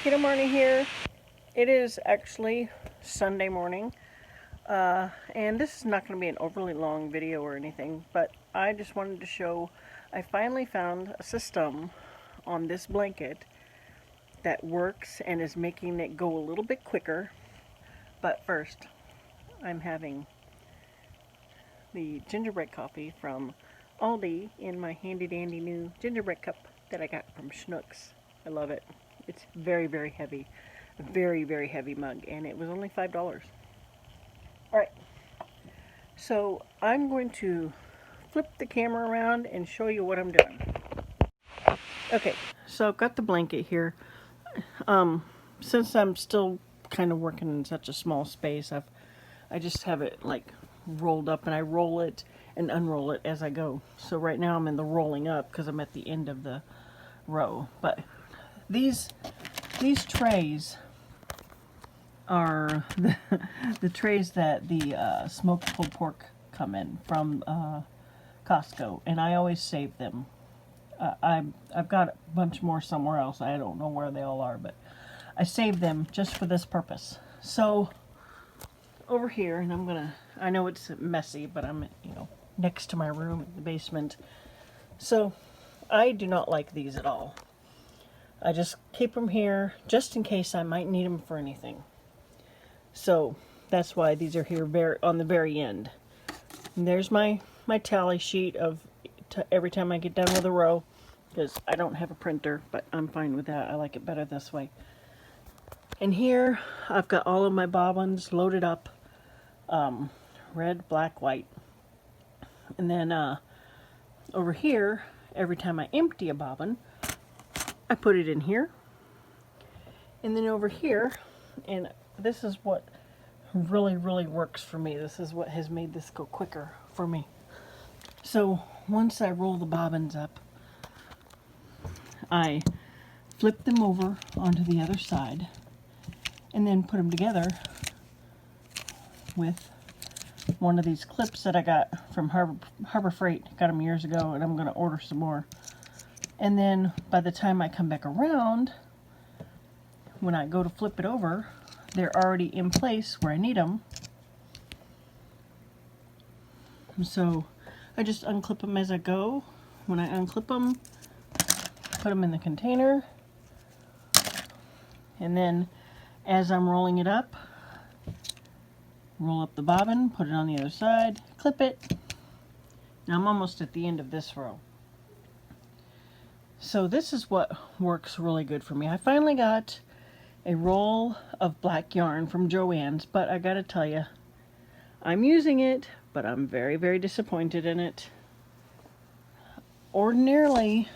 Keto Marnie here. It is actually Sunday morning, and this is not going to be an overly long video or anything, but I just wanted to show I finally found a system on this blanket that works and is making it go a little bit quicker. But first, I'm having the gingerbread coffee from Aldi in my handy dandy new gingerbread cup that I got from Schnucks. I love it. It's very, very heavy. A very, very heavy mug, and it was only $5. Alright, so I'm going to flip the camera around and show you what I'm doing. Okay, so I've got the blanket here. Since I'm still kind of working in such a small space, I just have it like rolled up, and I roll it and unroll it as I go. So right now I'm in the rolling up because I'm at the end of the row. But these trays are the trays that the smoked pulled pork come in from Costco, and I always save them. I've got a bunch more somewhere else. I don't know where they all are, but I save them just for this purpose. So over here, and I know it's messy, but I'm next to my room in the basement. So I do not like these at all. I just keep them here just in case I might need them for anything. So that's why these are here on the very end. And there's my tally sheet of every time I get done with a row, because I don't have a printer, but I'm fine with that. I like it better this way. And here I've got all of my bobbins loaded up, red, black, white. And then over here, every time I empty a bobbin, I put it in here. And then over here, and this is what really, really works for me. This is what has made this go quicker for me. So once I roll the bobbins up, I flip them over onto the other side and then put them together with one of these clips that I got from Harbor Freight. Got them years ago, and I'm going to order some more. And then by the time I come back around, when I go to flip it over, they're already in place where I need them. So I just unclip them as I go. When I unclip them, put them in the container. And then as I'm rolling it up, roll up the bobbin, put it on the other side, clip it. Now I'm almost at the end of this row. So this is what works really good for me. I finally got a roll of black yarn from Joann's, but I gotta tell you, I'm using it, but I'm very, very disappointed in it. Ordinarily,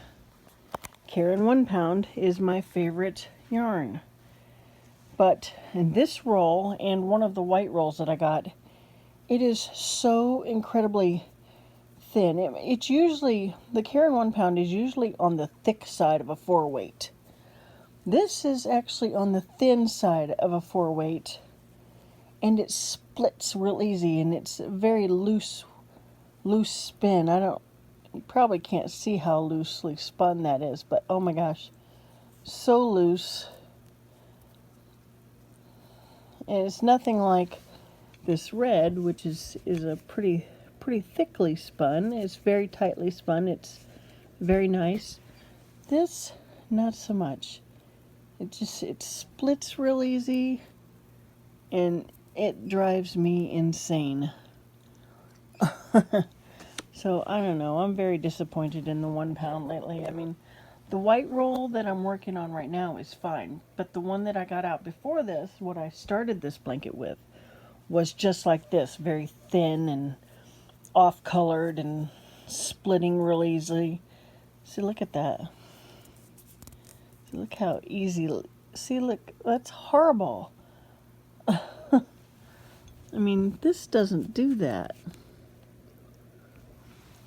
Caron 1 pound is my favorite yarn. But in this roll, and one of the white rolls that I got, it is so incredibly thin. It's usually, the Caron 1 pound is usually on the thick side of a 4-weight. This is actually on the thin side of a 4-weight, and it splits real easy, and it's a very loose spin. You probably can't see how loosely spun that is, but oh my gosh, so loose. And it's nothing like this red, which is a pretty thickly spun. It's very tightly spun. It's very nice. This, not so much. It splits real easy, and it drives me insane. So I don't know. I'm very disappointed in the 1 pound lately. I mean, the white roll that I'm working on right now is fine, but the one that I got out before this, what I started this blanket with, was just like this, very thin and off-colored and splitting real easily. See, look at that. See, look how easy. See, look, that's horrible. I mean, this doesn't do that.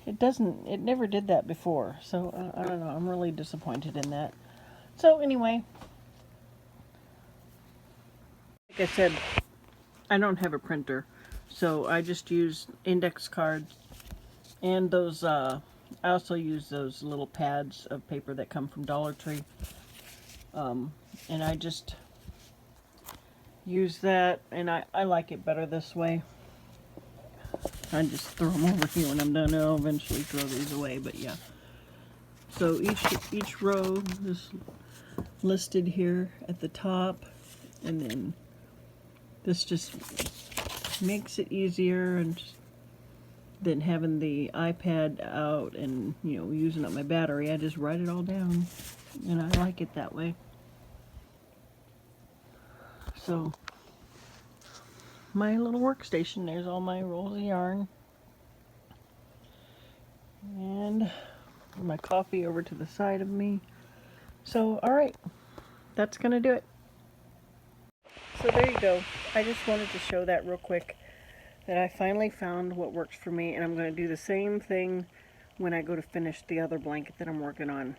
It never did that before, so I don't know, I'm really disappointed in that. So anyway, like I said, I don't have a printer, so I just use index cards, and those, I also use those little pads of paper that come from Dollar Tree. And I just use that, and I like it better this way. I just throw them over here when I'm done. I'll eventually throw these away, but yeah. So each row is listed here at the top, and then this just makes it easier and than having the iPad out and, you know, using up my battery. I just write it all down, and I like it that way. So my little workstation, there's all my rolls of yarn, and my coffee over to the side of me. So alright, that's gonna do it. So there you go. I just wanted to show that real quick, that I finally found what works for me, and I'm going to do the same thing when I go to finish the other blanket that I'm working on.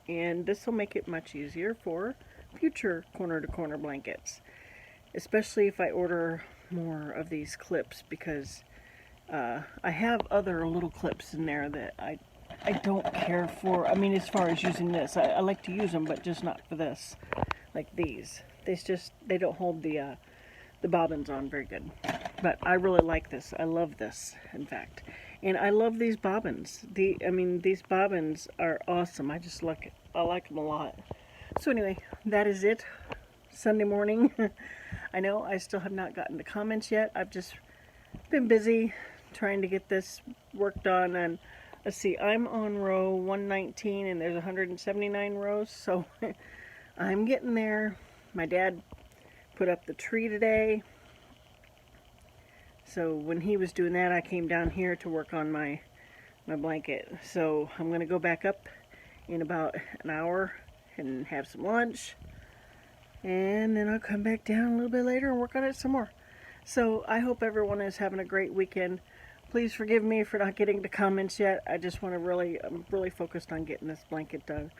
And this will make it much easier for future corner-to-corner blankets, especially if I order more of these clips, because I have other little clips in there that I don't care for. I mean, as far as using this, I like to use them, but just not for this. Like these. They don't hold the bobbins on very good. But I really like this. I love this, in fact. And I love these bobbins. These bobbins are awesome. I like them a lot. So anyway, that is it. Sunday morning. I know I still have not gotten the comments yet. I've just been busy trying to get this worked on. And let's see, I'm on row 119 and there's 179 rows. So I'm getting there. My dad put up the tree today. So when he was doing that, I came down here to work on my blanket. So I'm going to go back up in about an hour and have some lunch. And then I'll come back down a little bit later and work on it some more. So I hope everyone is having a great weekend. Please forgive me for not getting the comments yet. I just want to I'm really focused on getting this blanket done.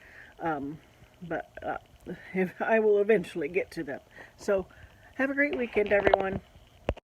But I will eventually get to them. So have a great weekend, everyone.